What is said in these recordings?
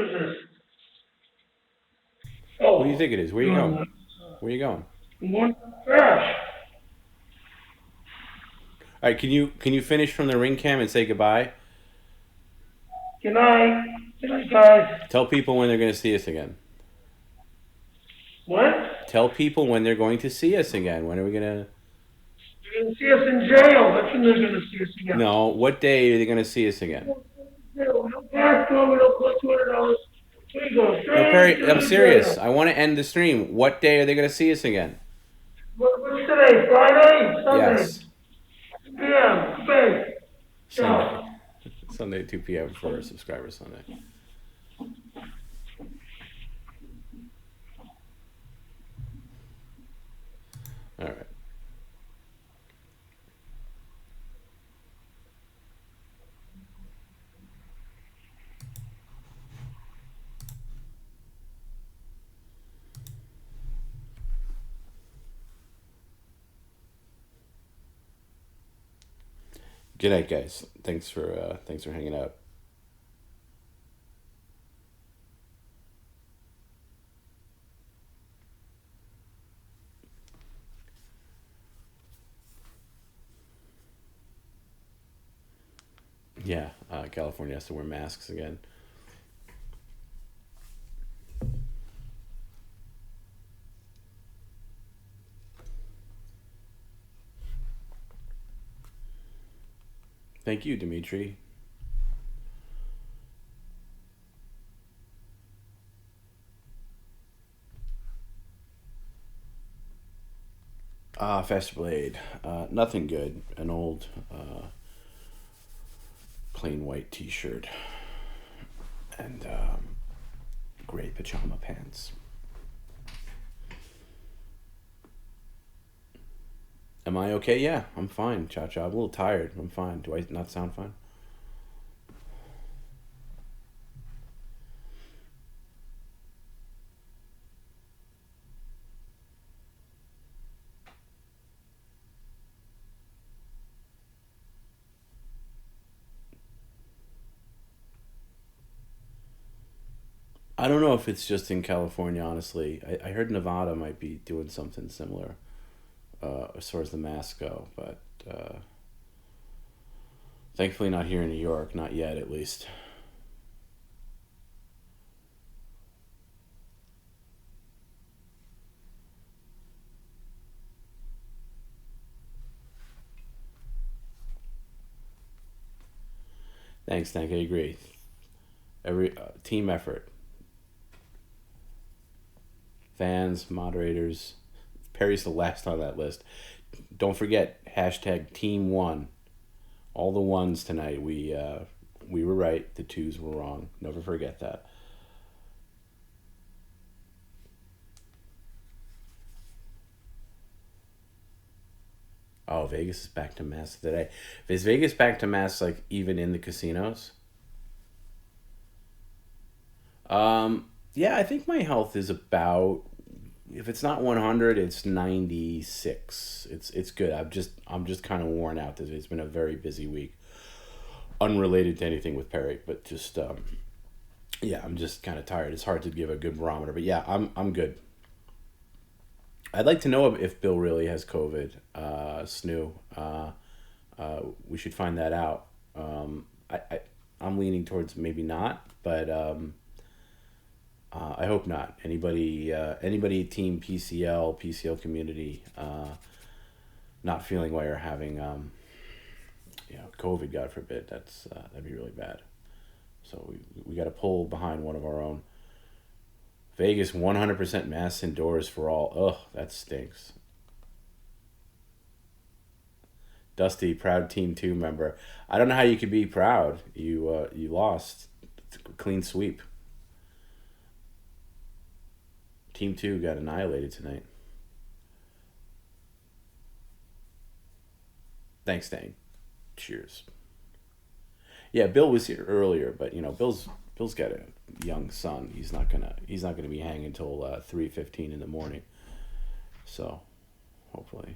Who's this? Who do you Oh, think it is? Where you doing going? the Where you going? morning trash. All right, can you finish from the ring cam and say goodbye? Good night. Good night, guys. Tell people when they're going to see us again. What? Tell people when they're going to see us again. When are we going to? They're gonna see us in jail. That's when they're gonna see us again. No, what day are they going to see us again? Jail. No pass for me. No cost $200. We go No, straight Perry, to I'm the serious. jail. I want to end the stream. What day are they going to see us again? What's today? Friday? Sunday? Yes, 2 p.m. Okay. Sunday. Ciao. Sunday, 2 p.m. for Subscriber Sunday. All right. Good night, guys. Thanks for hanging out. Yeah, California has to wear masks again. Thank you, Dimitri. Faster Blade. Nothing good. An old plain white T-shirt and gray pajama pants. Am I okay? Yeah, I'm fine. Cha cha. I'm a little tired. I'm fine. Do I not sound fine? I don't know if it's just in California. Honestly, I heard Nevada might be doing something similar as far as the masks go, but thankfully not here in New York. Not yet, at least. Thanks, Tank. I agree. Every team effort. Fans, moderators. Perry's the last on that list. Don't forget hashtag Team One. All the ones tonight. We were right. The twos were wrong. Never forget that. Oh, Vegas is back to mass today. Is Vegas back to mass like even in the casinos? Yeah, I think my health is about if it's not 100, it's 96. It's good. I'm just kind of worn out. It's been a very busy week, unrelated to anything with Perry, but just yeah, I'm just kind of tired. It's hard to give a good barometer, but yeah, I'm good. I'd like to know if Bill really has COVID. Snoo. We should find that out. I'm leaning towards maybe not, but I hope not. Anybody team PCL community, not feeling why you're having COVID. God forbid. That'd be really bad. So we got to pull behind one of our own. Vegas 100% mass indoors for all. Ugh, that stinks. Dusty, proud Team 2 member. I don't know how you could be proud. You lost. Clean sweep. Team 2 got annihilated tonight. Thanks, Dane. Cheers. Yeah, Bill was here earlier, but Bill's got a young son. He's not gonna be hanging until 3:15 in the morning. So hopefully.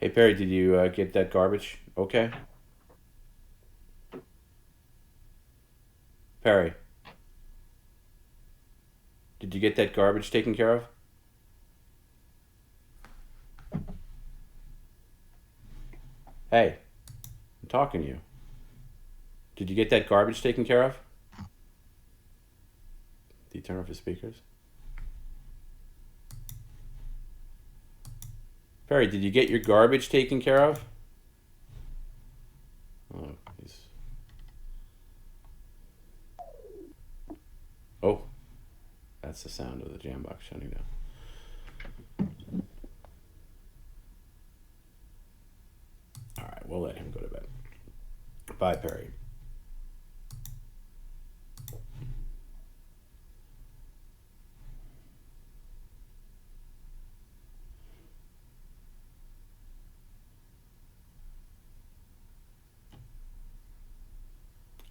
Hey Perry, did you get that garbage? Okay, Perry, did you get that garbage taken care of? Hey, I'm talking to you. Did you get that garbage taken care of? Did you turn off his speakers? Perry, did you get your garbage taken care of? Oh, he's. Oh, that's the sound of the jam box shutting down. All right, we'll let him go to bed. Bye, Perry.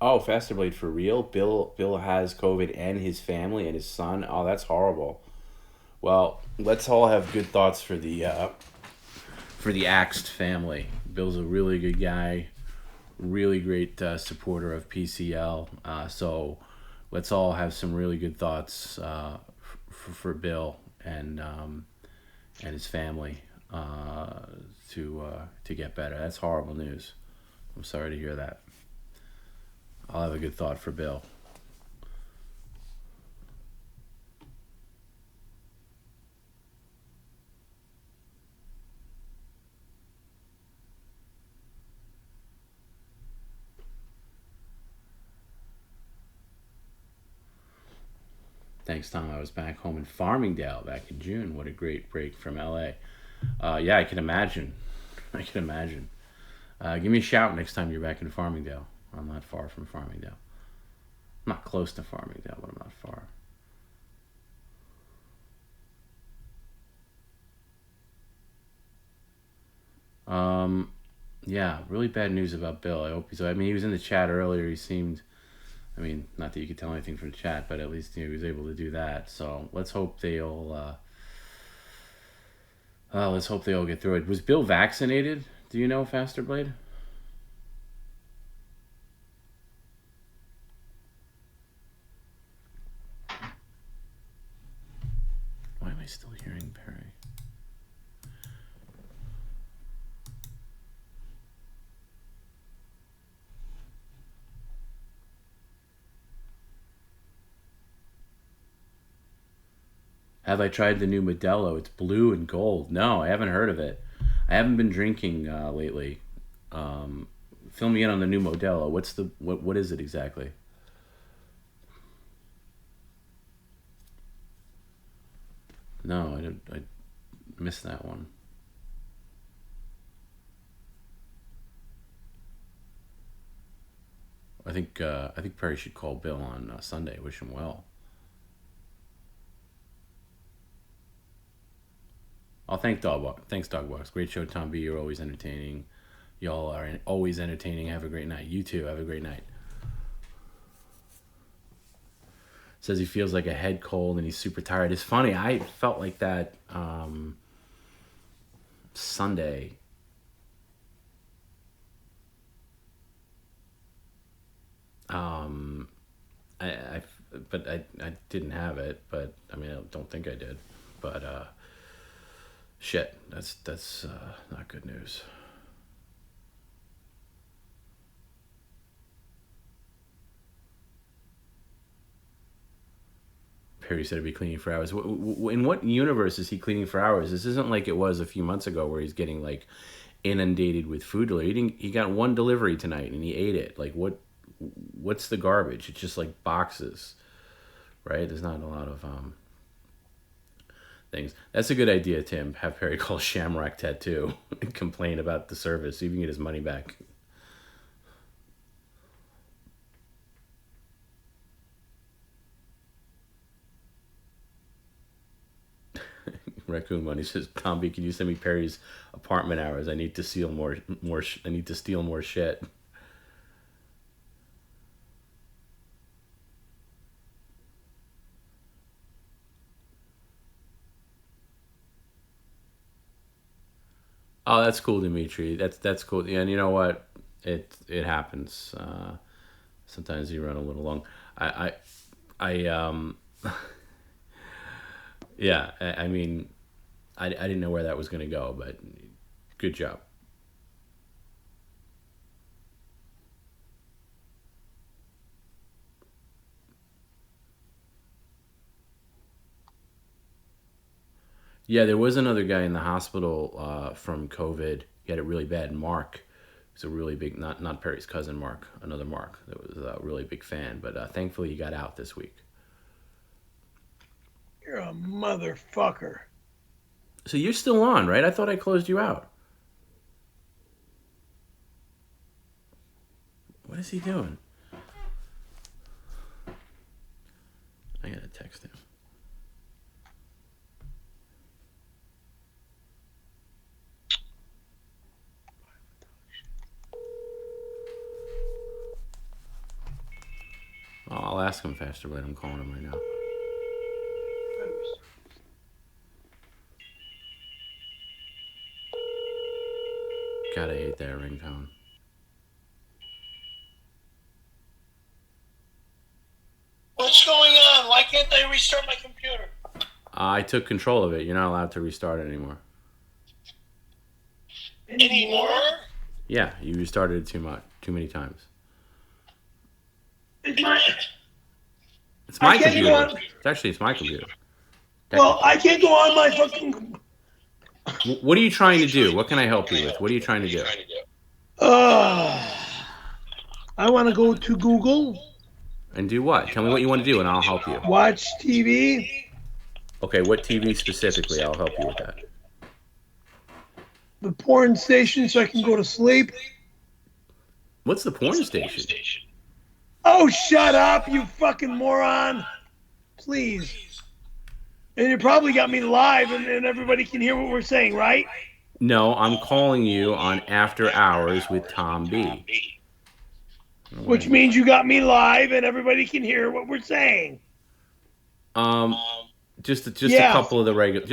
Oh, Faster Blade for real? Bill has COVID and his family and his son. Oh, that's horrible. Well, let's all have good thoughts for the Axed family. Bill's a really good guy, really great supporter of PCL. So let's all have some really good thoughts for Bill and his family to get better. That's horrible news. I'm sorry to hear that. I'll have a good thought for Bill. Thanks, Tom. I was back home in Farmingdale back in June. What a great break from LA. Yeah, I can imagine. I can imagine. Give me a shout next time you're back in Farmingdale. I'm not far from Farmingdale. I'm not close to Farmingdale, but I'm not far. Yeah, really bad news about Bill. I hope he's. I mean, he was in the chat earlier. He seemed. I mean, not that you could tell anything from the chat, but at least he was able to do that. So let's hope they'll. Let's hope they all get through it. Was Bill vaccinated? Do you know, Faster Blade? Why am I still hearing Perry? Have I tried the new Modelo? It's blue and gold. No, I haven't heard of it. I haven't been drinking lately. Um, Fill me in on the new Modelo. What is it exactly? No, I didn't. I missed that one. I think Perry should call Bill on Sunday. Wish him well. Oh, thanks Dogbox. Great show, Tom B. You're always entertaining. Y'all are always entertaining. Have a great night. You too. Have a great night. Says he feels like a head cold and he's super tired. It's funny. I felt like that Sunday. Um, I but I didn't have it. But I mean, I don't think I did. But shit, that's not good news. Perry said he'd be cleaning for hours. In what universe is he cleaning for hours? This isn't like it was a few months ago where he's getting like inundated with food delivery. He got one delivery tonight and he ate it. Like what's the garbage? It's just like boxes, right? There's not a lot of things. That's a good idea, Tim. Have Perry call Shamrock Tattoo and complain about the service so he can get his money back. Raccoon Money says, "Tom B, can you send me Perry's apartment hours? I need to steal more. I need to steal more shit." Oh, that's cool, Dimitri. That's cool. Yeah, and you know what? It happens. Sometimes you run a little long. I yeah. I mean, I didn't know where that was going to go, but good job. Yeah, there was another guy in the hospital from COVID. He had it really bad. Mark, he's a really big, not Perry's cousin, Mark, another Mark that was a really big fan. But thankfully, he got out this week. You're a motherfucker. So you're still on, right? I thought I closed you out. What is he doing? I gotta text him. Oh, I'll ask him faster, but I'm calling him right now. God, I hate that ringtone. What's going on? Why can't they restart my computer? I took control of it. You're not allowed to restart it anymore. Anymore? Yeah, you restarted it too many times. It's my. It's my I can't computer. go on. It's my computer. Well, I can't go on my fucking. What are you trying to do? What can I help you with? What are you trying to do? Uh, I want to go to Google, And do what? Tell me what you want to do, and I'll help you. watch TV, Okay, what TV specifically? I'll help you with that. the porn station, so I can go to sleep. What's the porn station? Oh, shut up, you fucking moron! Please. And you probably got me live, and everybody can hear what we're saying, right? No, I'm calling you on After Hours with TomB. Which means you got me live, and everybody can hear what we're saying. Um, just Yeah. a couple of the regulars.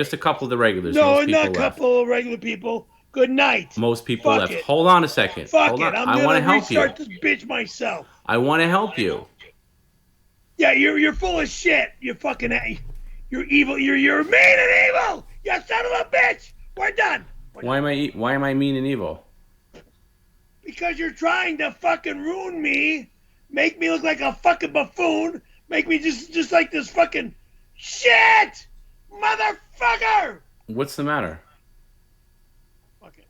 No, Most people not a left. couple of regular people. Good night. Most people Fuck left. it. Hold on a second. Fuck Hold it. on. I'm I want to gonna help you. restart this bitch myself. I want to help you. Yeah, you're full of shit. You're fucking you're evil. You're mean and evil. You son of a bitch. We're done. Why am I mean and evil? Because you're trying to fucking ruin me, make me look like a fucking buffoon, make me just like this fucking shit, motherfucker. What's the matter? Fuck it.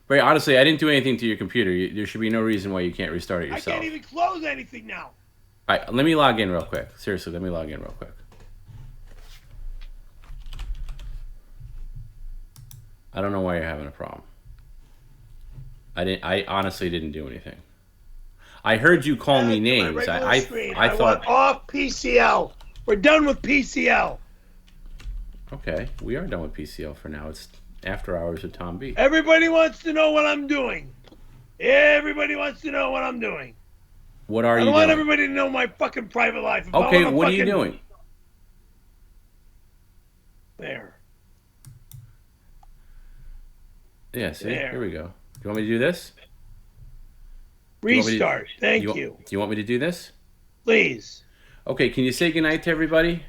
Very honestly, I didn't do anything to your computer. There should be no reason why you can't restart it I yourself. can't even close anything now. All right, let me log in real quick. Seriously, let me log in real quick. I don't know why you're having a problem. I honestly didn't do anything. I heard you call me names. I thought want off PCL. We're done with PCL. okay, we are done with PCL for now. It's After Hours with TomB. Everybody wants to know what I'm doing. Everybody wants to know what I'm doing. What are I you don't want doing? everybody to know my fucking private life. If I Okay, wanna what are you fucking- doing? There. Yeah, see, There. here we go. Do you want me to do this? Restart. Thank you. Do you want me to do this? Please. Okay, can you say goodnight to everybody?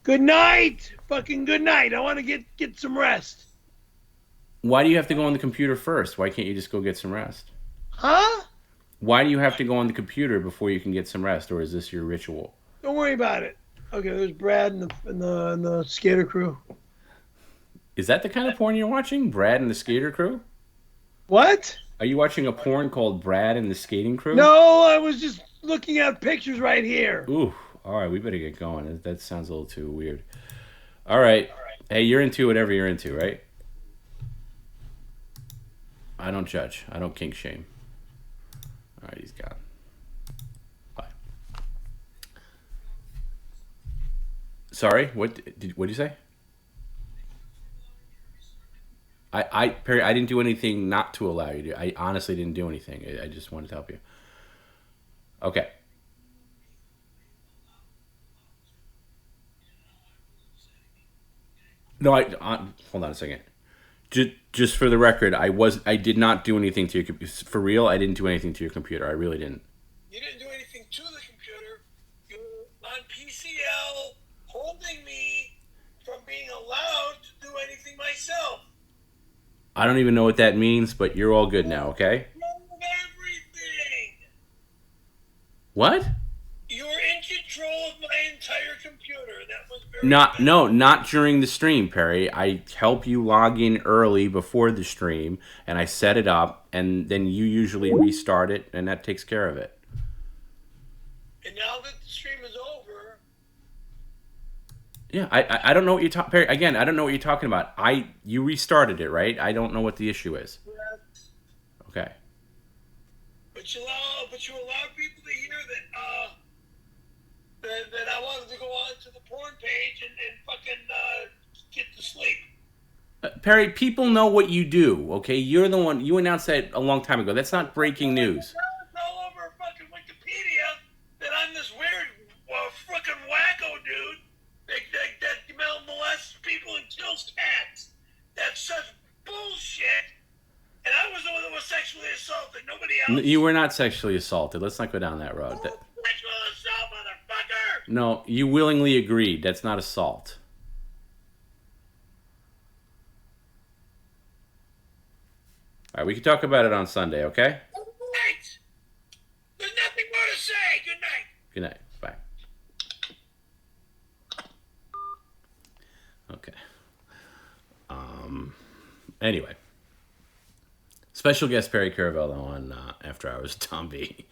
Good night. Fucking good night. I want to get some rest. Why do you have to go on the computer first? Why can't you just go get some rest? Huh? Why do you have to go on the computer before you can get some rest, or is this your ritual? Don't worry about it. Okay, there's Brad and the skater crew. Is that the kind of porn you're watching? Brad and the Skater Crew? What? Are you watching a porn called Brad and the Skating Crew? No, I was just looking at pictures right here. Ooh, all right, we better get going. That sounds a little too weird. All right. Hey, you're into whatever you're into, right? I don't judge. I don't kink shame. All right, he's gone. Bye. Sorry, what did you say? Perry, I didn't do anything not to allow you to. I honestly didn't do anything. I just wanted to help you. Okay. No, hold on a second. Just for the record, I did not do anything to your computer. For real, I didn't do anything to your computer. I really didn't. You didn't do anything to the computer. You were on PCL holding me from being allowed to do anything myself. I don't even know what that means, but you're all good now, okay? Everything. What? You were in control of my entire computer. That was very Not bad. no, not during the stream, Perry. I help you log in early before the stream, and I set it up, and then you usually restart it, and that takes care of it. And now that the stream is over, Yeah, I don't know what you're talking, Perry. Again, I don't know what you're talking about. You restarted it, right? I don't know what the issue is. Okay. but you allow people to hear that I wanted to go on to the porn page and fucking get to sleep. Perry, people know what you do, okay? You're the one, you announced that a long time ago. That's not breaking news. It's all over fucking Wikipedia that I'm this weird fucking wacko dude that molests people and kills cats. That's such bullshit. And I was the one that was sexually assaulted. Nobody else. You were not sexually assaulted. Let's not go down that road. Sexual assault, motherfucker! No, you willingly agreed. That's not assault. All right, we can talk about it on Sunday, okay? Right. There's nothing more to say. Good night. Good night. Bye. Okay. Anyway. Special guest Perry Caravello on After Hours TomB.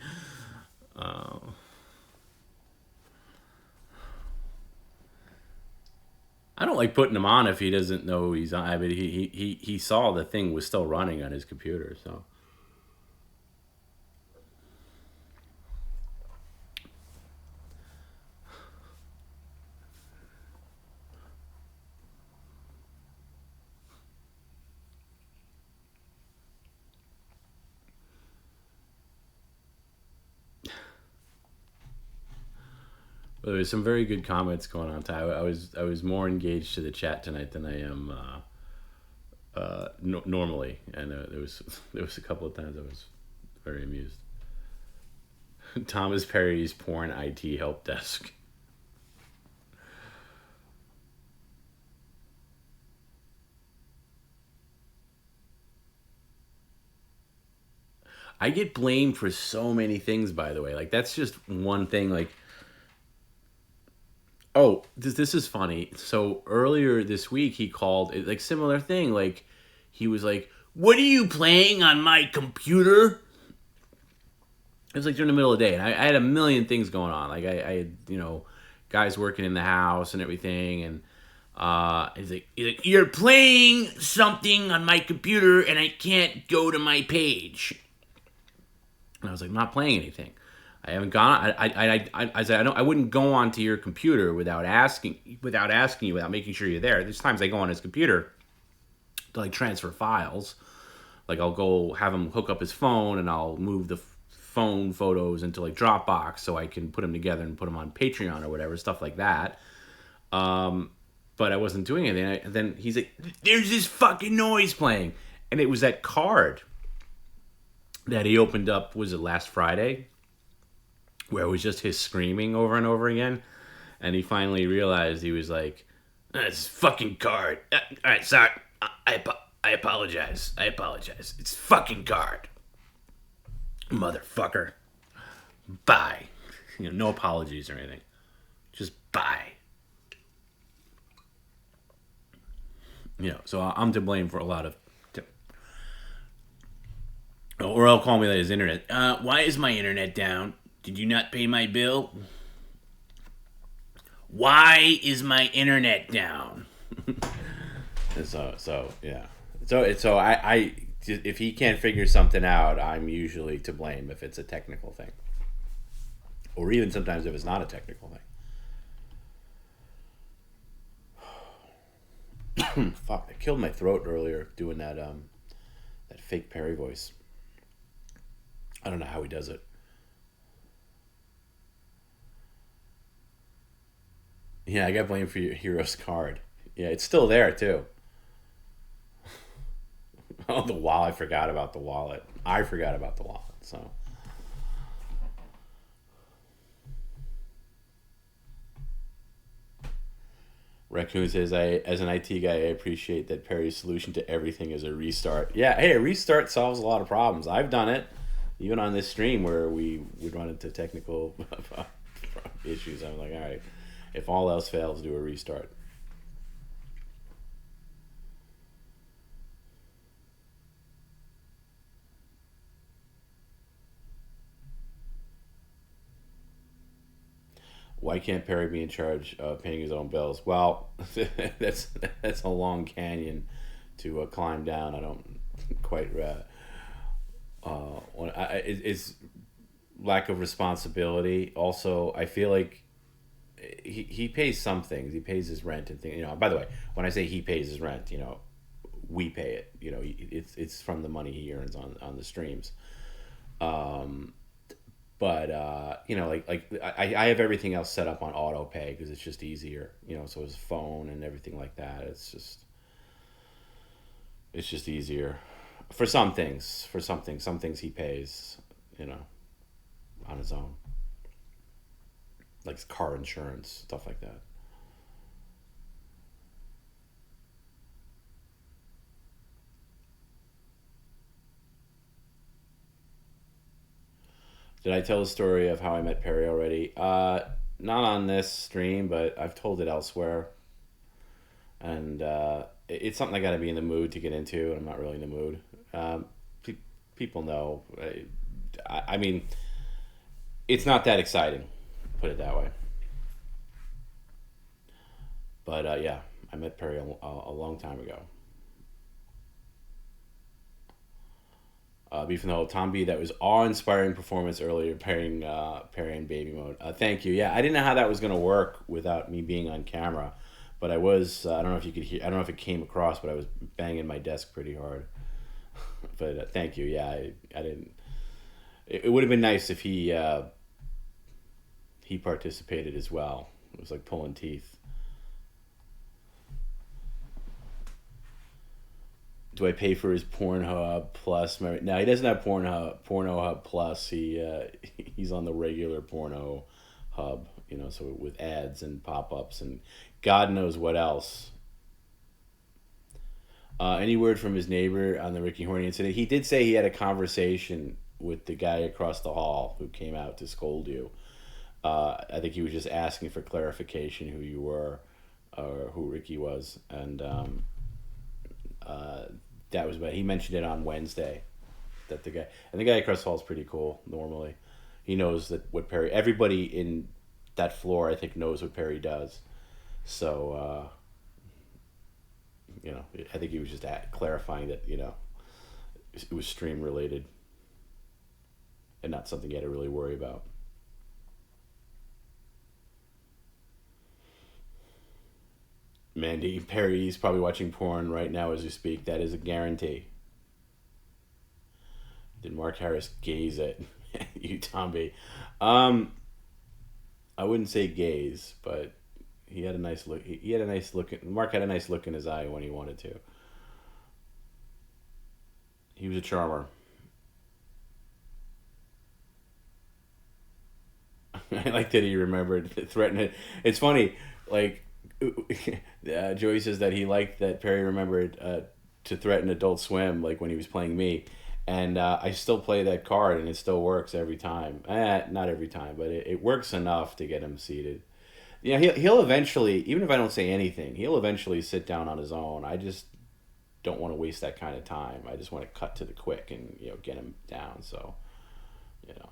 I don't like putting him on if he doesn't know he's on. I mean, he saw the thing was still running on his computer, so. Well, there was some very good comments going on. I was more engaged to the chat tonight than I am normally, and there was a couple of times I was very amused. Thomas Perry's porn IT help desk. I get blamed for so many things, by the way. Like that's just one thing. Like, oh, this is funny. So earlier this week, he called like similar thing. Like he was like, "What are you playing on my computer?" It was like during the middle of the day, and I had a million things going on. Like I had guys working in the house and everything, and he's like, "You're playing something on my computer, and I can't go to my page." And I was like, "I'm not playing anything. I haven't gone. I said I wouldn't go onto your computer without asking you, without making sure you're there. There's times I go on his computer to like transfer files. Like I'll go have him hook up his phone, and I'll move the phone photos into like Dropbox so I can put them together and put them on Patreon or whatever, stuff like that. But I wasn't doing anything. And then he's like, "There's this fucking noise playing," and it was that card that he opened up. Was it last Friday? Where it was just his screaming over and over again, and he finally realized. He was like, "It's fucking card. All right, sorry. I apologize. It's fucking card, motherfucker. Bye." No apologies or anything. Just bye. So I'm to blame for a lot of. Or I'll call me that his internet. Why is my internet down? Did you not pay my bill? Why is my internet down? so yeah. So I if he can't figure something out, I'm usually to blame if it's a technical thing, or even sometimes if it's not a technical thing. Fuck! I killed my throat earlier doing that fake Perry voice. I don't know how he does it. Yeah, I got blamed for your hero's card. Yeah, it's still there too. Oh, the wallet. I forgot about the wallet. I forgot about the wallet. So Raccoon says, "I, as an IT guy, I appreciate that Perry's solution to everything is a restart." Yeah, hey, a restart solves a lot of problems. I've done it, even on this stream where we would run into technical issues. I'm like, all right, if all else fails, do a restart. Why can't Perry be in charge of paying his own bills? Well, that's that's a long canyon to climb down. I don't quite. It's lack of responsibility. Also, I feel like he pays some things. He pays his rent and things. By the way, when I say he pays his rent, we pay it. It's from the money he earns on the streams. Um, but I have everything else set up on auto pay because it's just easier. So his phone and everything like that. It's just easier for some things. Some things he pays. You know, on his own, like car insurance, stuff like that. Did I tell the story of how I met Perry already? Not on this stream, but I've told it elsewhere, and it's something I got to be in the mood to get into, and I'm not really in the mood. Um, pe- People know. I mean, it's not that exciting, put it that way. But yeah, I met Perry a long time ago. Beef in the Hole, TomB, that was awe-inspiring performance earlier, pairing baby mode. Thank you. Yeah, I didn't know how that was going to work without me being on camera, but I was. I don't know if you could hear. I don't know if it came across, but I was banging my desk pretty hard. But thank you. Yeah, I didn't. It would have been nice if he participated as well. It was like pulling teeth. Do I pay for his Pornhub Plus? No, he doesn't have Pornhub Plus. He's on the regular Porno Hub. So with ads and pop ups and God knows what else. Any word from his neighbor on the Ricky Horny incident? He did say he had a conversation with the guy across the hall who came out to scold you. I think he was just asking for clarification who you were, or who Ricky was, and uh, that was bad. He mentioned it on Wednesday. That the guy and the guy across the hall is pretty cool. Normally, he knows that what Perry. Everybody in that floor, I think, knows what Perry does. So I think he was just clarifying that it was stream related and not something you had to really worry about. Mandy Perry's probably watching porn right now as we speak. That is a guarantee. Did Mark Harris gaze at you, TomB? Um, I wouldn't say gaze, but he had a nice look. He had a nice look. Mark had a nice look in his eye when he wanted to. He was a charmer. I like that he remembered to threaten it. It's funny, like Joey says that he liked that Perry remembered to threaten Adult Swim, like when he was playing me, and I still play that card, and it still works every time. Not every time, but it works enough to get him seated. Yeah, he'll eventually, even if I don't say anything, he'll eventually sit down on his own. I just don't want to waste that kind of time. I just want to cut to the quick and get him down. So you know.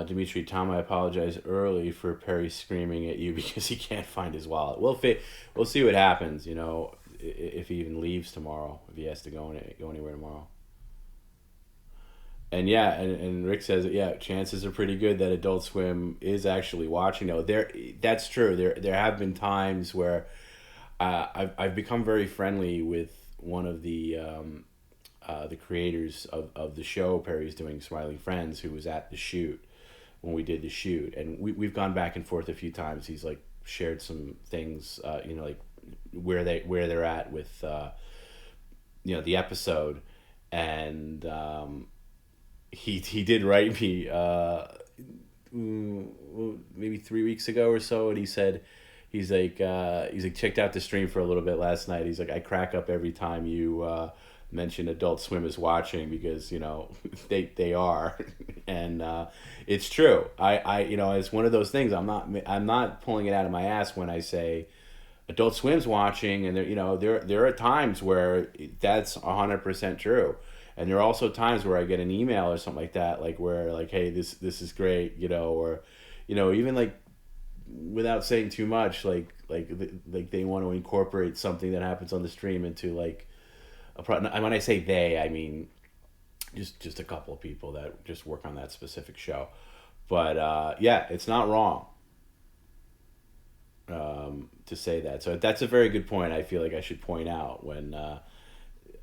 Dimitri, Tom, I apologize early for Perry screaming at you because he can't find his wallet. We'll see what happens. If he even leaves tomorrow, if he has to go anywhere tomorrow. And yeah, and Rick says that yeah, chances are pretty good that Adult Swim is actually watching now. That's true. There have been times where I've become very friendly with one of the creators of the show Perry's doing, Smiling Friends, who was at the shoot. when we did the shoot, and we've gone back and forth a few times. He's like shared some things, like where they're at with the episode, and he did write me maybe 3 weeks ago or so, and he said he's like checked out the stream for a little bit last night. He's like, I crack up every time you mention Adult Swim is watching, because they are, and it's true. It's one of those things. I'm not pulling it out of my ass when I say Adult Swim's watching, and there are times where that's 100% true, and there are also times where I get an email or something like that, like where like, hey, this is great, or even like without saying too much, like they want to incorporate something that happens on the stream into like and when I say they, I mean just a couple of people that just work on that specific show. But yeah, it's not wrong to say that. So that's a very good point. I feel like I should point out when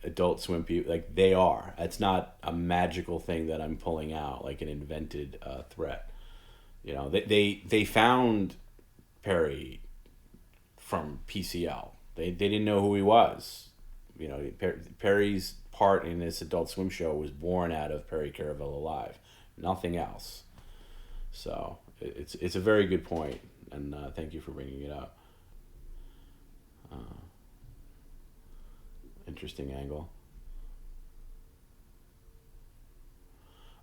Adult Swim people, like, they are. It's not a magical thing that I'm pulling out, like an invented threat. They found Perry from PCL. They didn't know who he was. Perry's part in this Adult Swim show was born out of Perry Caravello Live, nothing else. So it's a very good point, and thank you for bringing it up. Interesting angle.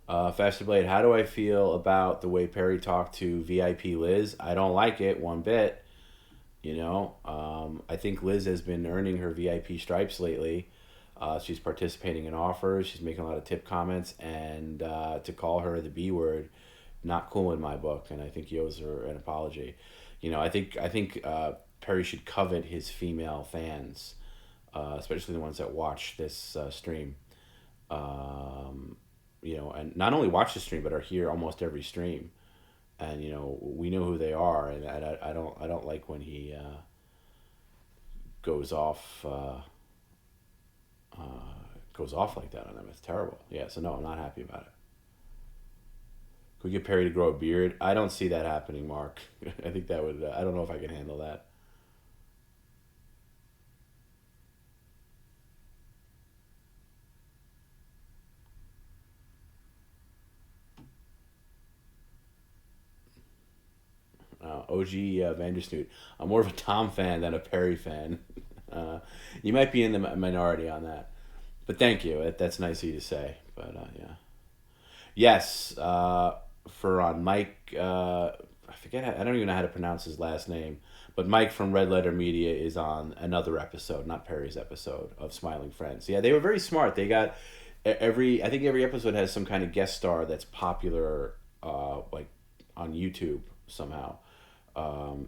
Faster Blade, how do I feel about the way Perry talked to VIP Liz? I don't like it one bit. I think Liz has been earning her VIP stripes lately. She's participating in offers. She's making a lot of tip comments, and to call her the B word, not cool in my book. And I think he owes her an apology. I think Perry should covet his female fans, especially the ones that watch this stream. And not only watch the stream, but are here almost every stream. And we know who they are, and I don't like when he goes off like that on them. It's terrible. Yeah, so no, I'm not happy about it. Could we get Perry to grow a beard? I don't see that happening, Mark. I think that would. I don't know if I can handle that. OG Vandersnoot. I'm more of a Tom fan than a Perry fan. You might be in the minority on that, but thank you. That's nice of you to say. But yeah, yes. For on Mike, I forget. I don't even know how to pronounce his last name. But Mike from Red Letter Media is on another episode, not Perry's episode, of Smiling Friends. Yeah, they were very smart. They got I think every episode has some kind of guest star that's popular, like on YouTube somehow.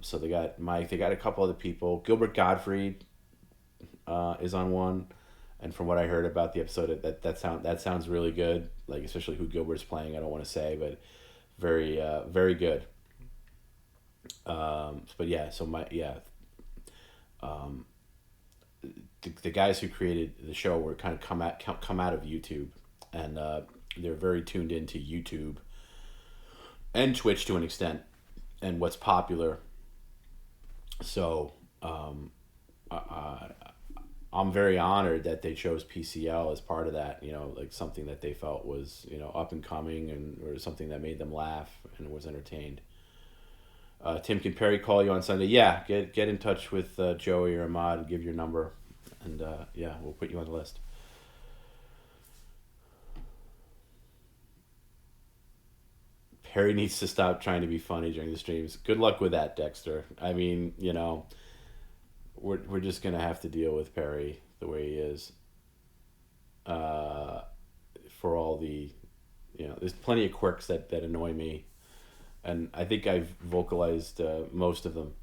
So they got Mike. They got a couple other people. Gilbert Gottfried is on one, and from what I heard about the episode, that sounds really good. Like, especially who Gilbert's playing, I don't want to say, but very good. But yeah, so the guys who created the show were kind of come out of YouTube, and they're very tuned into YouTube and Twitch to an extent, and what's popular. So I'm very honored that they chose PCL as part of that. Like something that they felt was up and coming, and or something that made them laugh and was entertained. Tim, can Perry call you on Sunday? Yeah, get in touch with Joey or Ahmad and give your number, and yeah, we'll put you on the list. Perry needs to stop trying to be funny during the streams. Good luck with that, Dexter. I mean, we're just gonna have to deal with Perry the way he is. For all the, there's plenty of quirks that annoy me, and I think I've vocalized most of them.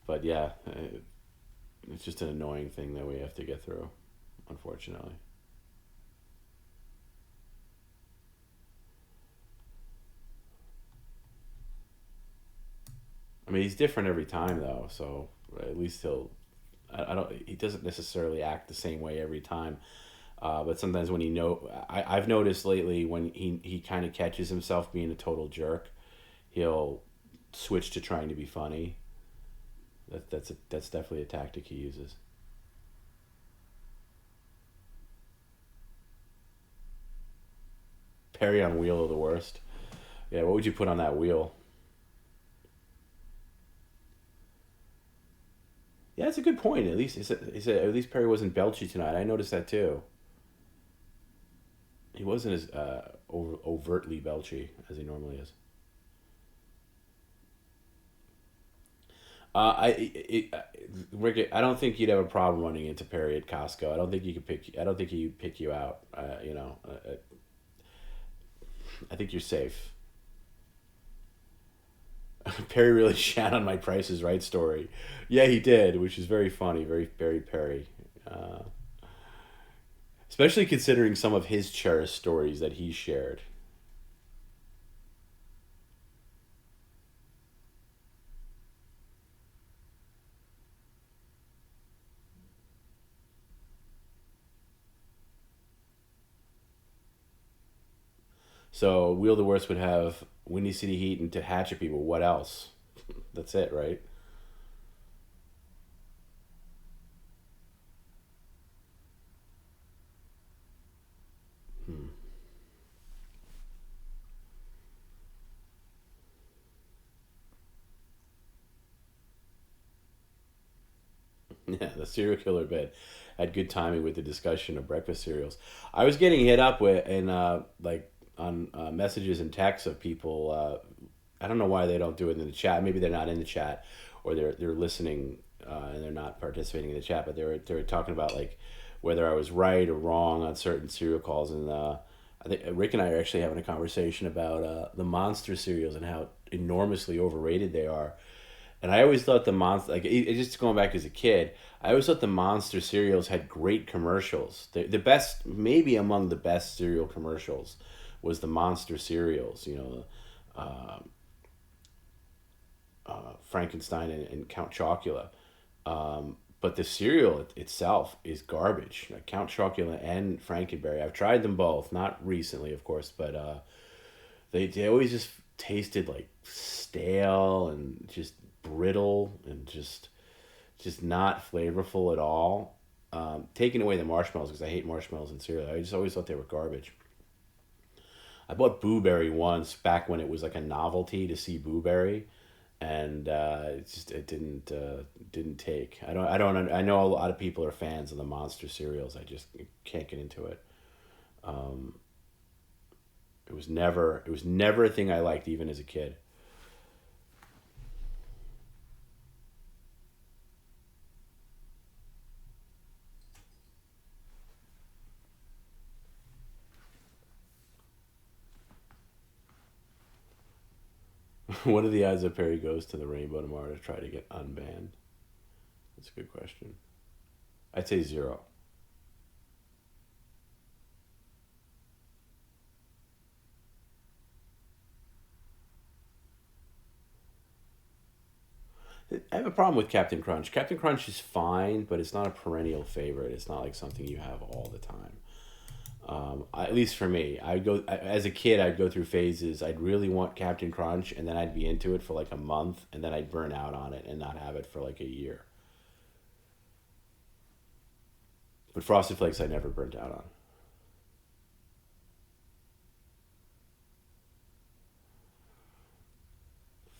But yeah, it's just an annoying thing that we have to get through, unfortunately. I mean, he's different every time though, so at least I don't. He doesn't necessarily act the same way every time, but sometimes when I've noticed lately when he kind of catches himself being a total jerk, he'll switch to trying to be funny. That's definitely a tactic he uses. Perry on wheel of the worst. Yeah, what would you put on that wheel? Yeah, that's a good point. At least at least Perry wasn't belchy tonight. I noticed that too. He wasn't as overtly belchy as he normally is. Rick, I don't think you'd have a problem running into Perry at Costco. I don't think you could pick. I don't think he'd pick you out. I think you're safe. Perry really shat on my Price is Right story. Yeah, he did, which is very funny. Very Perry. Uh, Especially considering some of his cherished stories that he shared. So Wheel the Worst would have Windy City Heat and To Hatchet People. What else? That's it, right? Hmm. Yeah, the serial killer bit had good timing with the discussion of breakfast cereals. I was getting hit up with and like on messages and texts of people. I don't know why they don't do it in the chat. Maybe they're not in the chat, or they're listening and they're not participating in the chat. But they were talking about like whether I was right or wrong on certain cereal calls, and I think Rick and I are actually having a conversation about the monster cereals and how enormously overrated they are. And I always thought the monster, like just going back as a kid, I always thought the monster cereals had great commercials. The best, maybe among the best cereal commercials, was the monster cereals. Frankenstein and Count Chocula. But the cereal itself is garbage. Like Count Chocula and Frankenberry. I've tried them both, not recently, of course, but they always just tasted like stale and just brittle and just not flavorful at all. Taking away the marshmallows because I hate marshmallows in cereal. I just always thought they were garbage. I bought Boo Berry once back when it was like a novelty to see Boo Berry, and it didn't take. I know a lot of people are fans of the monster cereals. I just can't get into it. Um, it was never a thing I liked even as a kid. What are the odds that Perry goes to the Rainbow tomorrow to try to get unbanned? That's a good question. I'd say zero. I have a problem with Captain Crunch. Captain Crunch is fine, but it's not a perennial favorite. It's not like something you have all the time. At least for me, as a kid. I'd go through phases. I'd really want Captain Crunch, and then I'd be into it for like a month, and then I'd burn out on it and not have it for like a year. But Frosted Flakes, I never burnt out on.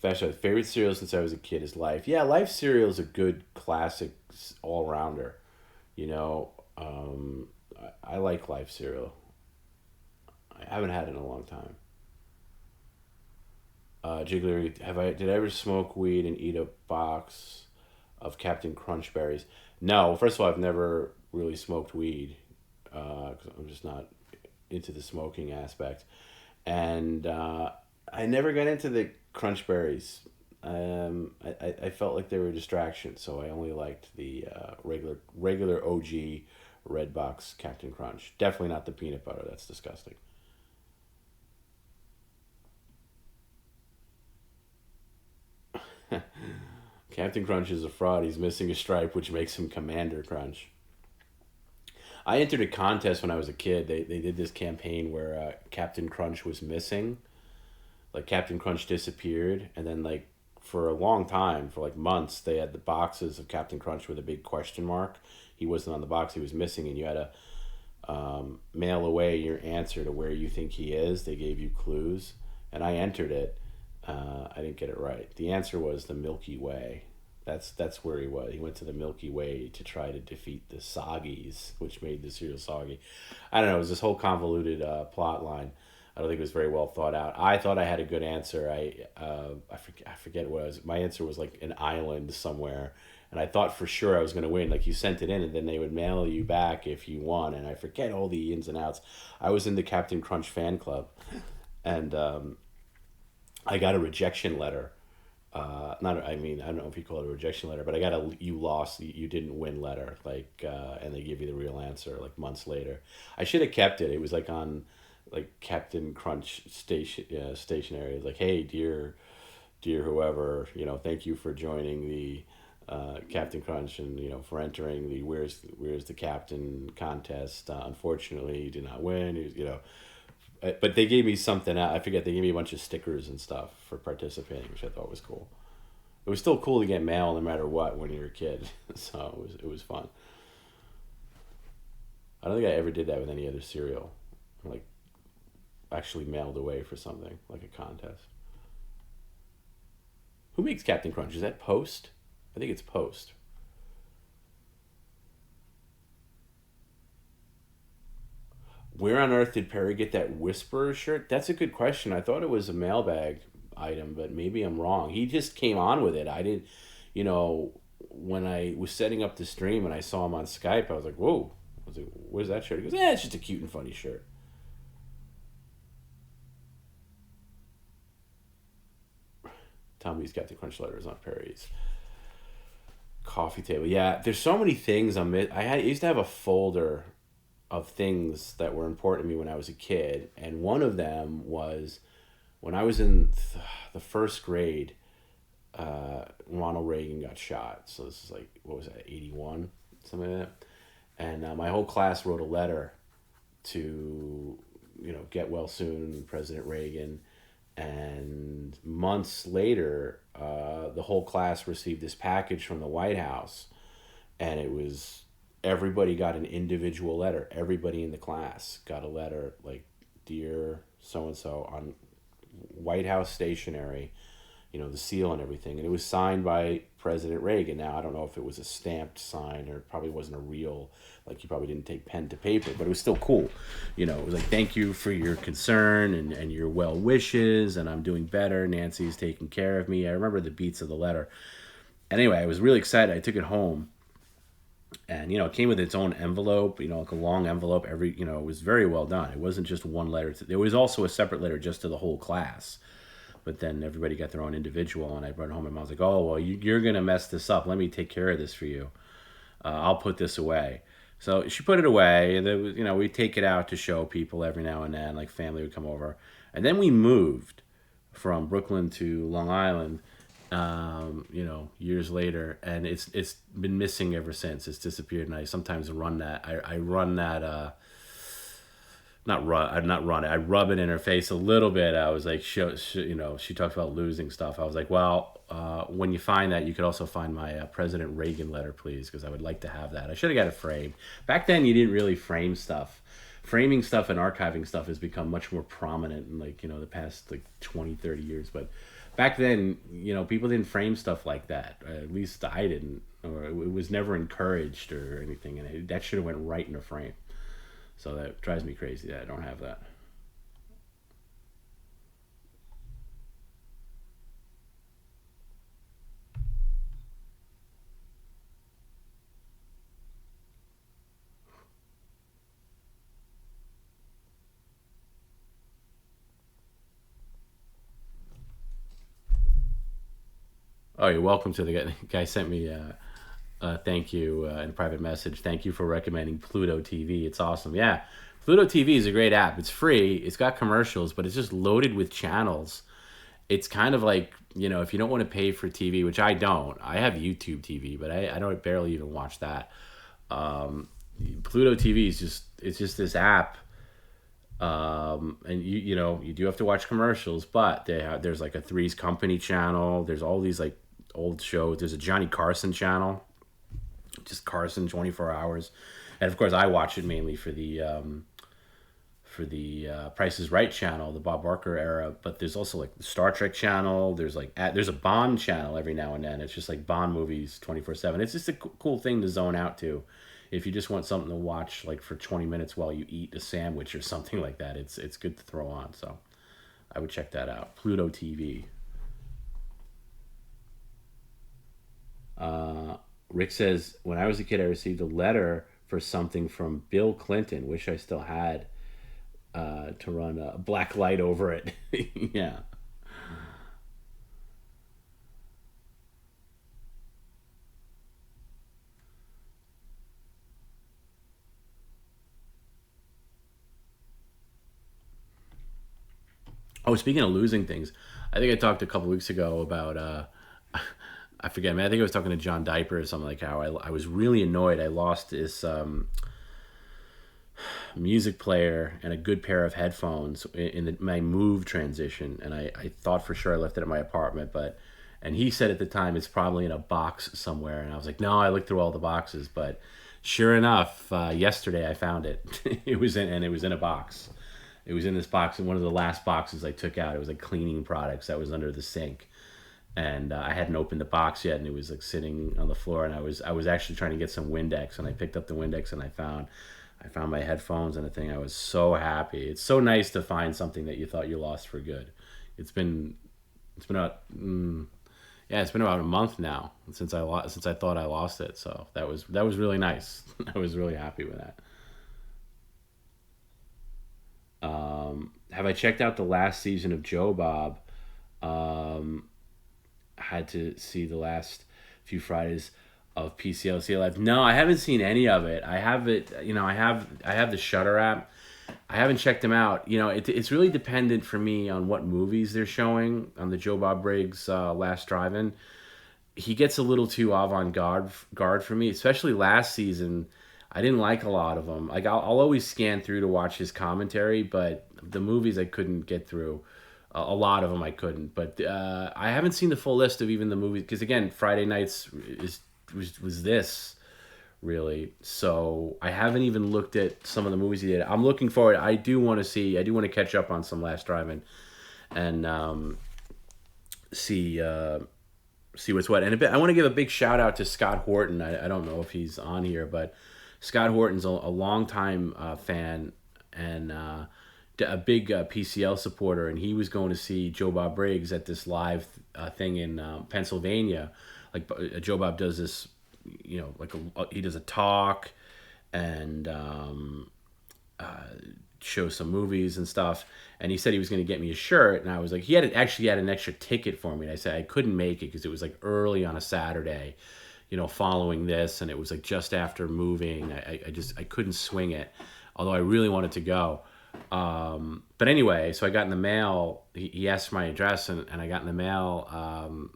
Fashion favorite cereal since I was a kid is Life. Yeah, Life cereal is a good classic all rounder. You know, I like Life cereal. I haven't had it in a long time. Jiggler, did I ever smoke weed and eat a box of Captain Crunch berries? No. First of all, I've never really smoked weed. 'Cause I'm just not into the smoking aspect, and I never got into the Crunch berries. I felt like they were a distraction, so I only liked the regular OG red box Captain Crunch. Definitely not the peanut butter. That's disgusting. Captain Crunch is a fraud. He's missing a stripe, which makes him Commander Crunch. I entered a contest when I was a kid. They did this campaign where Captain Crunch was missing, Like Captain Crunch disappeared, and then like for a long time, for like months, they had the boxes of Captain Crunch with a big question mark. He wasn't on the box; he was missing, and you had to mail away your answer to where you think he is. They gave you clues, and I entered it. I didn't get it right. The answer was the Milky Way. That's where he was. He went to the Milky Way to try to defeat the Soggies, which made the cereal soggy. I don't know. It was this whole convoluted plot line. I don't think it was very well thought out. I thought I had a good answer. I forget what it was. My answer was like an island somewhere, and I thought for sure I was going to win. Like you sent it in, and then they would mail you back if you won. And I forget all the ins and outs. I was in the Captain Crunch fan club, and I got a rejection letter. Not, I mean, I don't know if you call it a rejection letter, but I got a you lost, you didn't win letter. Like, and they give you the real answer like months later. I should have kept it. It was like on like Captain Crunch stationery. It was like, hey, dear whoever, thank you for joining the Captain Crunch and for entering the where's the captain contest. Unfortunately, you did not win. But they gave me something. I forget. They gave me a bunch of stickers and stuff for participating, which I thought was cool. It was still cool to get mail no matter what when you're a kid, so it was fun. I don't think I ever did that with any other cereal, like actually mailed away for something like a contest. Who makes Captain Crunch? Is that Post? I think it's Post. Where on earth did Perry get that Whisperer shirt? That's a good question. I thought it was a mailbag item, but maybe I'm wrong. He just came on with it. I didn't, you know, when I was setting up the stream and I saw him on Skype, I was like, whoa. I was like, where's that shirt? He goes, it's just a cute and funny shirt. TomB's got the crunch letters on Perry's coffee table. Yeah, there's so many things I used to have a folder of things that were important to me when I was a kid, and one of them was when I was in the first grade. Ronald Reagan got shot. So this is like, what was that, 81, something like that. And my whole class wrote a letter to, get well soon, President Reagan. And months later, the whole class received this package from the White House, and it was everybody got an individual letter. Everybody in the class got a letter like, dear so and so, on White House stationery, the seal and everything, and it was signed by President Reagan. Now I don't know if it was a stamped sign or it probably wasn't a real, like he probably didn't take pen to paper, but it was still cool. It was like, thank you for your concern and your well wishes, and I'm doing better. Nancy's taking care of me. I remember the beats of the letter. Anyway, I was really excited. I took it home, and it came with its own envelope, like a long envelope. It was very well done. It wasn't just one letter. There was also a separate letter just to the whole class. But then everybody got their own individual, and I brought it home, and Mom was like, oh, well, you're going to mess this up. Let me take care of this for you. I'll put this away. So she put it away, and there was, we'd take it out to show people every now and then, like family would come over. And then we moved from Brooklyn to Long Island, years later, and it's been missing ever since. It's disappeared, and I sometimes run that. I run that... not run it. I rub it in her face a little bit. I was like, she talks about losing stuff. I was like, well, when you find that, you could also find my President Reagan letter, please, because I would like to have that. I should have got it framed. Back then, you didn't really frame stuff. Framing stuff and archiving stuff has become much more prominent in the past 20, 30 years. But back then, people didn't frame stuff like that. At least I didn't, or it was never encouraged or anything. And that should have went right in a frame. So that drives me crazy that I don't have that. Oh, you're welcome to the guy sent me thank you in a private message. Thank you for recommending Pluto TV. It's awesome. Yeah, Pluto TV is a great app. It's free. It's got commercials, but it's just loaded with channels. It's kind of like, if you don't want to pay for TV, which I don't. I have YouTube TV, but I don't barely even watch that. Pluto TV is just this app And you do have to watch commercials, but there's like a Three's Company channel. There's all these like old shows. There's a Johnny Carson channel, just Carson 24 hours, and of course I watch it mainly for the Price is Right channel, the Bob Barker era. But there's also like the Star Trek channel. There's a Bond channel every now and then. It's just like Bond movies 24/7. It's just a cool thing to zone out to. If you just want something to watch like for 20 minutes while you eat a sandwich or something like that, it's good to throw on. So I would check that out. Pluto TV. Rick says, when I was a kid, I received a letter for something from Bill Clinton. Wish I still had to run a black light over it. Yeah. Oh, speaking of losing things, I think I talked a couple weeks ago about I forget, man. I think I was talking to John Diaper or something, like how I was really annoyed. I lost this music player and a good pair of headphones my move transition, and I thought for sure I left it at my apartment, but and he said at the time it's probably in a box somewhere, and I was like, no, I looked through all the boxes, but sure enough, yesterday I found it. It was in a box. It was in this box, and one of the last boxes I took out, it was like cleaning products that was under the sink, and I hadn't opened the box yet, and it was like sitting on the floor, and I was actually trying to get some Windex, and I picked up the Windex, and I found my headphones and a thing. I was so happy. It's so nice to find something that you thought you lost for good. It's been it's been about yeah, it's been about a month now since I thought I lost it. So that was really nice. I was really happy with that. Have I checked out the last season of Joe Bob? Um, had to see the last few Fridays of PCL Live. No, I haven't seen any of it. I have it. I have the Shutter app. I haven't checked them out. It's really dependent for me on what movies they're showing on the Joe Bob Briggs Last Drive-In. He gets a little too avant-garde for me, especially last season. I didn't like a lot of them. Like I'll always scan through to watch his commentary, but the movies I couldn't get through. A lot of them I couldn't, but I haven't seen the full list of even the movies because again, Friday nights was this really. So I haven't even looked at some of the movies he did. I'm looking forward. I do want to see. I do want to catch up on some Last Drive-In and see see what's what. And I want to give a big shout out to Scott Horton. I don't know if he's on here, but Scott Horton's a longtime fan and a big PCL supporter, and he was going to see Joe Bob Briggs at this live thing in Pennsylvania. Like Joe Bob does this, like he does a talk and shows some movies and stuff. And he said he was going to get me a shirt, and I was like, he actually had an extra ticket for me. And I said I couldn't make it because it was like early on a Saturday, following this, and it was like just after moving. I couldn't swing it, although I really wanted to go. But anyway, so I got in the mail. He asked my address, and I got in the mail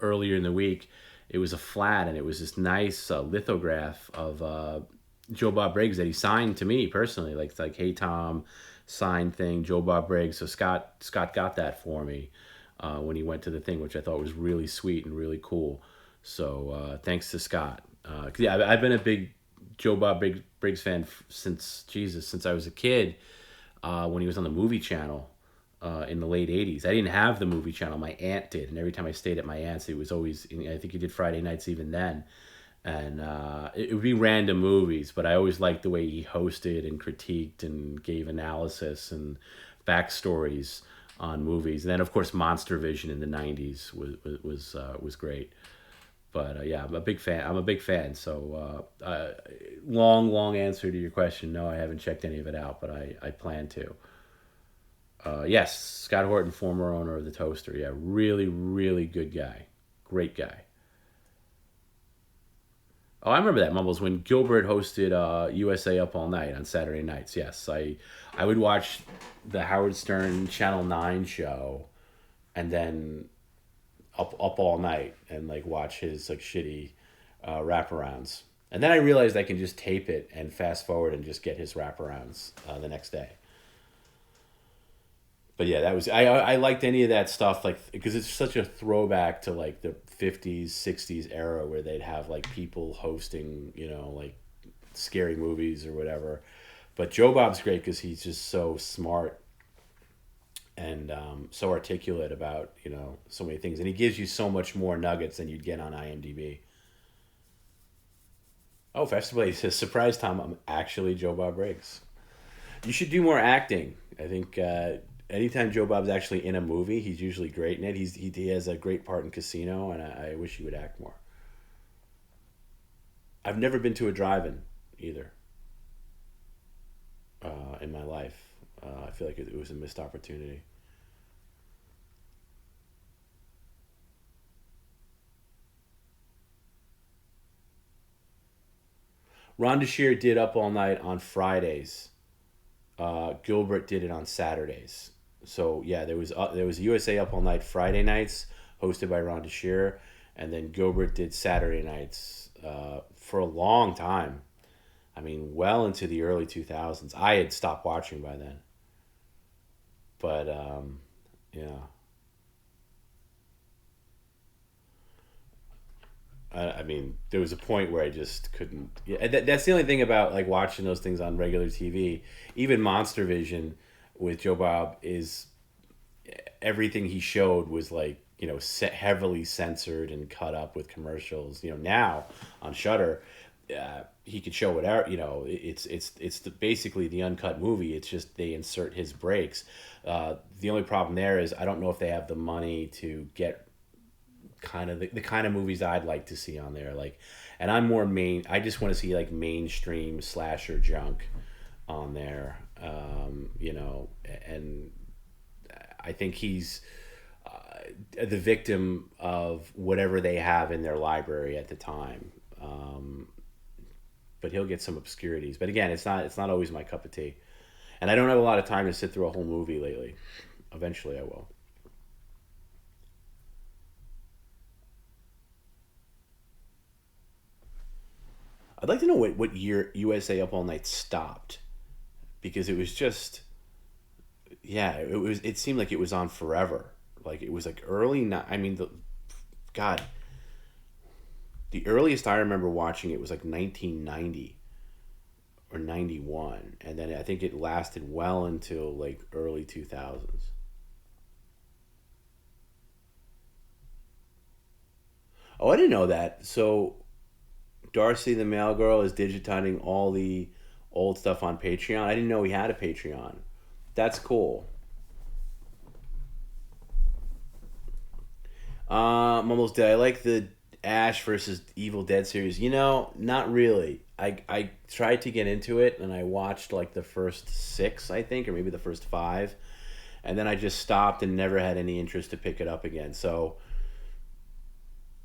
earlier in the week. It was a flat, and it was this nice lithograph of Joe Bob Briggs that he signed to me personally, like hey Tom, signed thing, Joe Bob Briggs. So Scott got that for me when he went to the thing, which I thought was really sweet and really cool. So thanks to Scott. 'Cause yeah, I've been a big Joe Bob Briggs fan since I was a kid when he was on the movie channel in the late 80s. I didn't have the movie channel. My aunt did. And every time I stayed at my aunt's, it was always, I think he did Friday nights even then. And it would be random movies, but I always liked the way he hosted and critiqued and gave analysis and backstories on movies. And then, of course, Monster Vision in the 90s was great. But yeah, I'm a big fan. So long answer to your question. No, I haven't checked any of it out, but I plan to. Yes, Scott Horton, former owner of the Toaster. Yeah, really, really good guy. Great guy. Oh, I remember that, Mumbles, when Gilbert hosted USA Up All Night on Saturday nights. Yes, I would watch the Howard Stern Channel 9 show and then up all night and like watch his like shitty wraparounds. And then I realized I can just tape it and fast forward and just get his wraparounds the next day. But yeah, that was I liked any of that stuff like because it's such a throwback to like the 50s 60s era where they'd have like people hosting like scary movies or whatever. But Joe Bob's great because he's just so smart and so articulate about so many things, and he gives you so much more nuggets than you'd get on IMDb. Oh, Festival he says, surprise Tom, I'm actually Joe Bob Briggs. You should do more acting. I think anytime Joe Bob's actually in a movie, he's usually great in it. He has a great part in Casino, and I wish he would act more. I've never been to a drive-in either in my life. I feel like it was a missed opportunity. Rhonda Shear did Up All Night on Fridays. Gilbert did it on Saturdays. So yeah, there was USA Up All Night Friday nights, hosted by Rhonda Shear, and then Gilbert did Saturday nights for a long time. I mean, well into the early 2000s. I had stopped watching by then, but yeah. I mean, there was a point where I just couldn't. Yeah, that's the only thing about like watching those things on regular TV. Even Monster Vision with Joe Bob is everything he showed was like heavily censored and cut up with commercials. Now on Shutter, he could show whatever. Basically the uncut movie. It's just they insert his breaks. The only problem there is I don't know if they have the money to get kind of the kind of movies I'd like to see on there. Like, and I'm more main. I just want to see like mainstream slasher junk on there. And I think he's the victim of whatever they have in their library at the time. But he'll get some obscurities. But again, it's not always my cup of tea, and I don't have a lot of time to sit through a whole movie lately. Eventually, I will. I'd like to know what year USA Up All Night stopped, because it was just yeah, it seemed like it was on forever. Like it was like I mean God, the earliest I remember watching it was like 1990 or 91, and then I think it lasted well until like early 2000s. Oh, I didn't know that. So Darcy the Mail Girl is digitizing all the old stuff on Patreon. I didn't know he had a Patreon. That's cool. Almost did. I like the Ash versus Evil Dead series. Not really. I tried to get into it and I watched like the first six, I think, or maybe the first five, and then I just stopped and never had any interest to pick it up again. So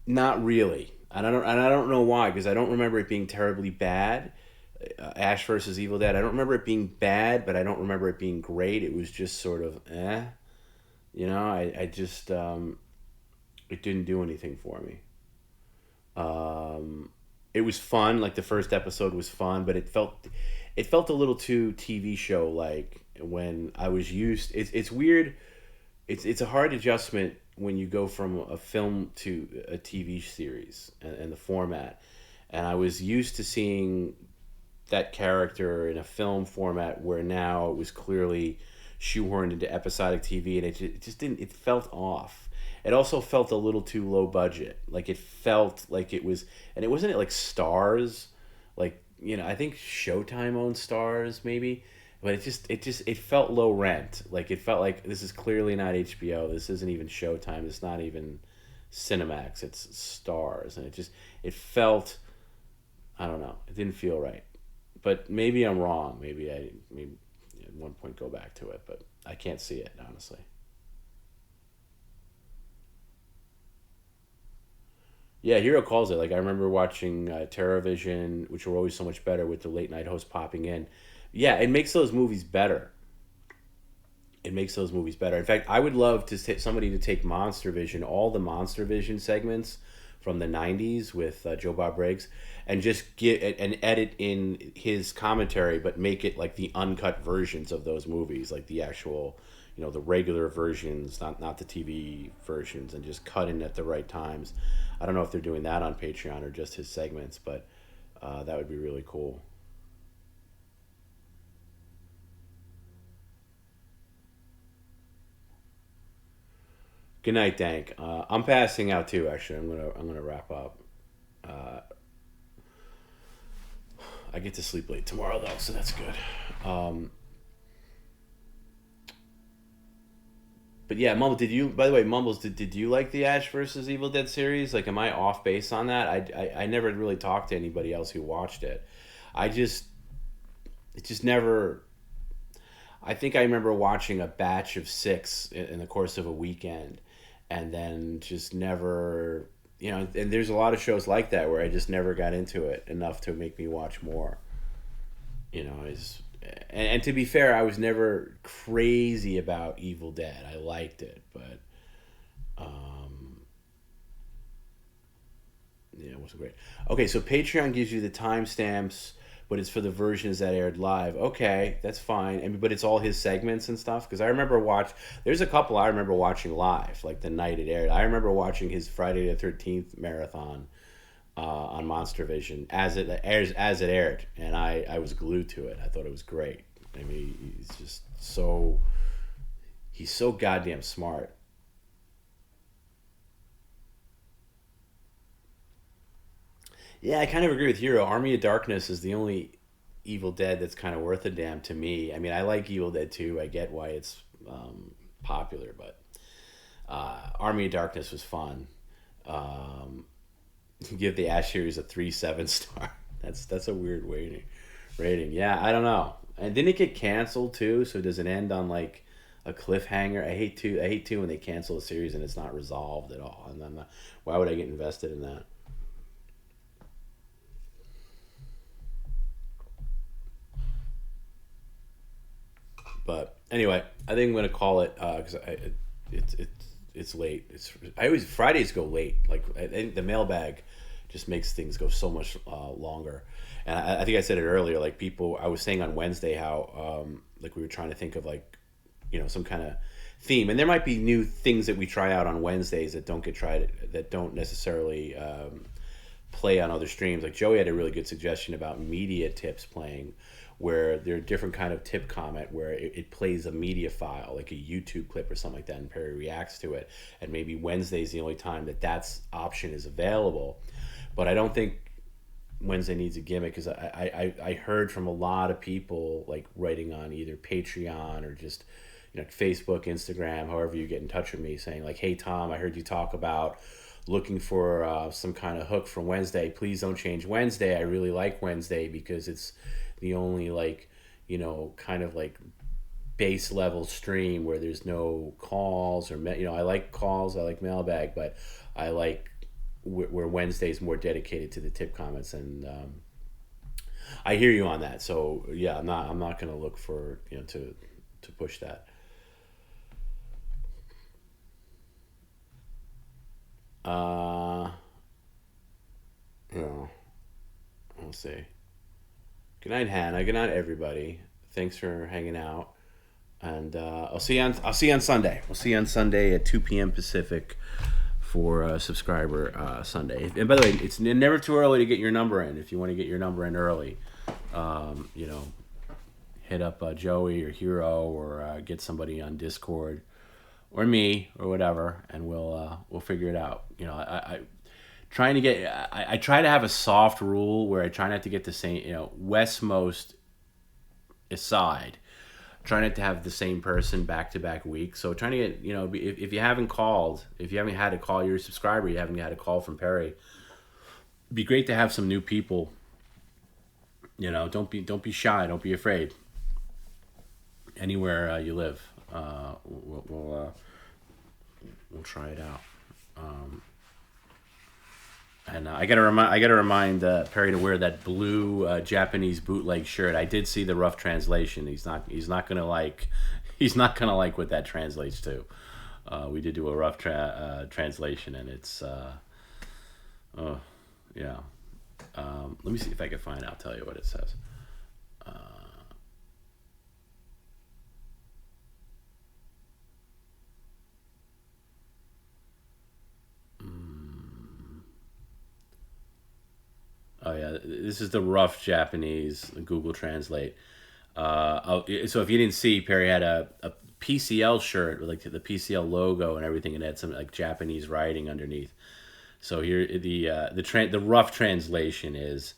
not really, and I don't know why, because I don't remember it being terribly bad. Ash versus Evil Dead. I don't remember it being bad, but I don't remember it being great. It was just sort of eh. I just it didn't do anything for me. It was fun. Like the first episode was fun, but it felt a little too TV show like when I was used. It's weird. It's a hard adjustment when you go from a film to a TV series and the format. And I was used to seeing that character in a film format where now it was clearly shoehorned into episodic TV, and it just didn't. It felt off. It also felt a little too low budget. Like it felt like it was, and it wasn't like Stars, like I think Showtime owns Stars maybe, but it felt low rent. Like it felt like this is clearly not HBO. This isn't even Showtime. It's not even Cinemax. It's Stars, and it felt. I don't know. It didn't feel right, but maybe I'm wrong. Maybe at one point go back to it, but I can't see it honestly. Yeah, Hero calls it. Like I remember watching TerraVision, which were always so much better with the late night host popping in. Yeah, it makes those movies better. It makes those movies better. In fact, I would love to somebody to take Monster Vision, all the Monster Vision segments from the '90s with Joe Bob Briggs, and just get and edit in his commentary, but make it like the uncut versions of those movies, like the actual, the regular versions, not the TV versions, and just cut in at the right times. I don't know if they're doing that on Patreon or just his segments, but that would be really cool. Good night, Dank. I'm passing out too. Actually, I'm gonna wrap up. Uh, I get to sleep late tomorrow though, so that's good. Um, but yeah, Mumble. Did you? By the way, Mumbles. Did you like the Ash versus Evil Dead series? Like, am I off base on that? I never really talked to anybody else who watched it. I just it just never. I think I remember watching a batch of six in the course of a weekend, and then just never. And there's a lot of shows like that where I just never got into it enough to make me watch more. Is and to be fair, I was never crazy about Evil Dead. I liked it, but um, yeah, it wasn't great. Okay, so Patreon gives you the timestamps, but it's for the versions that aired live. Okay, that's fine. But it's all his segments and stuff. Because I remember There's a couple I remember watching live, like the night it aired. I remember watching his Friday the 13th marathon on Monster Vision as it aired, and I was glued to it. I thought it was great. I mean, he's so goddamn smart. Yeah, I kind of agree with Hero. Army of Darkness is the only Evil Dead that's kind of worth a damn to me. I mean, I like Evil Dead 2. I get why it's popular, but Army of Darkness was fun. Um, give the Ash series a 3.7 star. That's a weird rating. Yeah, I don't know. And didn't it get canceled too? So does it end on like a cliffhanger? I hate to when they cancel a series and it's not resolved at all. And then why would I get invested in that? But anyway, I think I'm gonna call it because it's late. I always Fridays go late. Like I think the mailbag just makes things go so much longer. And I think I said it earlier. Like people, I was saying on Wednesday how like we were trying to think of like some kind of theme, and there might be new things that we try out on Wednesdays that don't get tried that don't necessarily play on other streams. Like Joey had a really good suggestion about media tips playing, where there are different kind of tip comment where it plays a media file, like a YouTube clip or something like that, and Perry reacts to it. And maybe Wednesday's the only time that's option is available. But I don't think Wednesday needs a gimmick because I heard from a lot of people like writing on either Patreon or just Facebook, Instagram, however you get in touch with me, saying like, "Hey Tom, I heard you talk about looking for some kind of hook for Wednesday. Please don't change Wednesday. I really like Wednesday because it's the only like kind of like base level stream where there's no calls or I like calls, I like mailbag, but I like where Wednesday's more dedicated to the tip comments." And I hear you on that. So yeah, I'm not gonna look for to push that. Uh, you know, we'll see. Good night, Hannah. Good night, everybody. Thanks for hanging out, and I'll see you on Sunday. We'll see you on Sunday at 2 p.m. Pacific for subscriber Sunday. And by the way, it's never too early to get your number in. If you want to get your number in early, um, you know, hit up Joey or Hero or get somebody on Discord or me or whatever, and we'll figure it out. I trying to get I try to have a soft rule where I try not to get the same Westmost aside, try not to have the same person back to back weeks. So trying to get if you haven't called, if you haven't had a call, you're a subscriber, you haven't had a call from Perry, it'd be great to have some new people. Don't be shy, don't be afraid. Anywhere you live, we'll try it out. Um, And I gotta remind Perry to wear that blue Japanese bootleg shirt. I did see the rough translation. He's not gonna like what that translates to. We did do a rough translation, and it's oh yeah. Let me see if I can find it. I'll tell you what it says. Uh, this is the rough Japanese Google Translate. So if you didn't see, Perry had a PCL shirt with like the PCL logo and everything, and it had some like Japanese writing underneath. So here the rough translation is,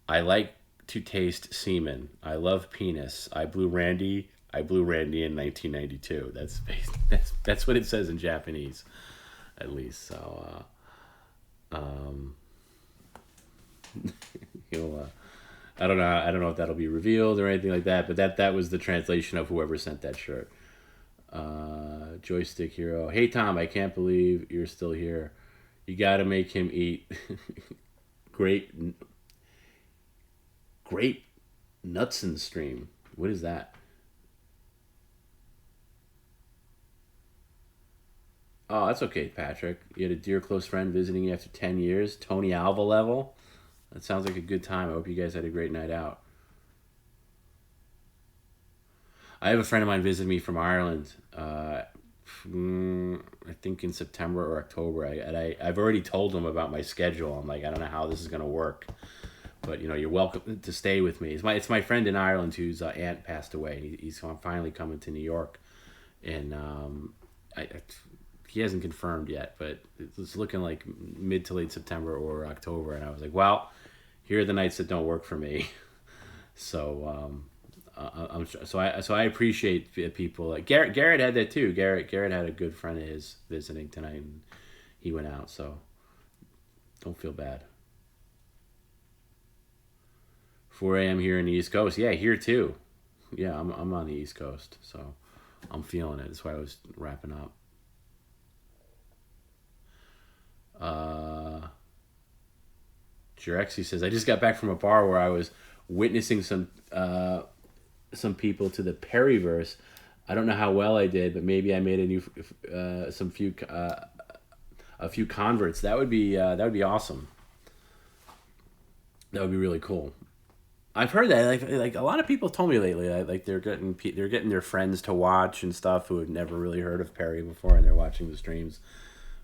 I like to taste semen. I love penis. I blew Randy in 1992. That's what it says in Japanese, at least. So you'll I don't know if that'll be revealed or anything like that, but that was the translation of whoever sent that shirt. Joystick Hero. Hey Tom, I can't believe you're still here. You got to make him eat great grape nuts in the stream. What is that? Oh, that's okay, Patrick. You had a dear close friend visiting you after 10 years. Tony Alva level. That sounds like a good time. I hope you guys had a great night out. I have a friend of mine visited me from Ireland. I think in September or October. I've already told him about my schedule. I'm like, I don't know how this is gonna work, but you're welcome to stay with me. It's my friend in Ireland whose aunt passed away. He's finally coming to New York, and I he hasn't confirmed yet, but it's looking like mid to late September or October. And I was like, well, here are the nights that don't work for me. So I appreciate people like Garrett. Garrett had that too. Garrett had a good friend of his visiting tonight, and he went out. So don't feel bad. 4 a.m. here in the East Coast. Yeah, here too. Yeah, I'm on the East Coast, so I'm feeling it. That's why I was wrapping up. Jirexi says, I just got back from a bar where I was witnessing some people to the Perryverse. I don't know how well I did, but maybe I made a few converts. That would be awesome. That would be really cool. I've heard that like a lot of people told me lately like they're getting their friends to watch and stuff who have never really heard of Perry before, and they're watching the streams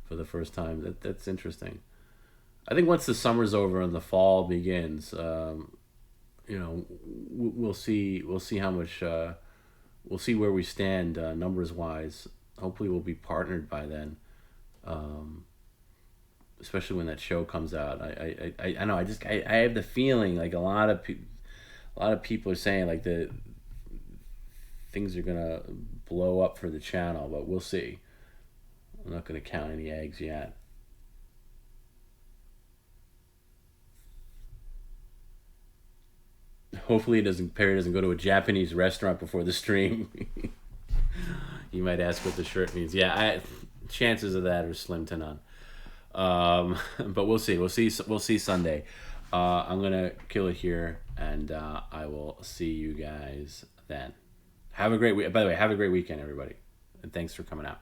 for the first time. That's interesting. I think once the summer's over and the fall begins, we'll see how much we'll see where we stand numbers wise. Hopefully, we'll be partnered by then. Especially when that show comes out, I know I have the feeling like a lot of people are saying like the things are gonna blow up for the channel, but we'll see. I'm not gonna count any eggs yet. Hopefully, Perry doesn't go to a Japanese restaurant before the stream. You might ask what the shirt means. Yeah, chances of that are slim to none. But we'll see. We'll see Sunday. I'm gonna kill it here, and I will see you guys then. Have a great week. By the way, have a great weekend, everybody, and thanks for coming out.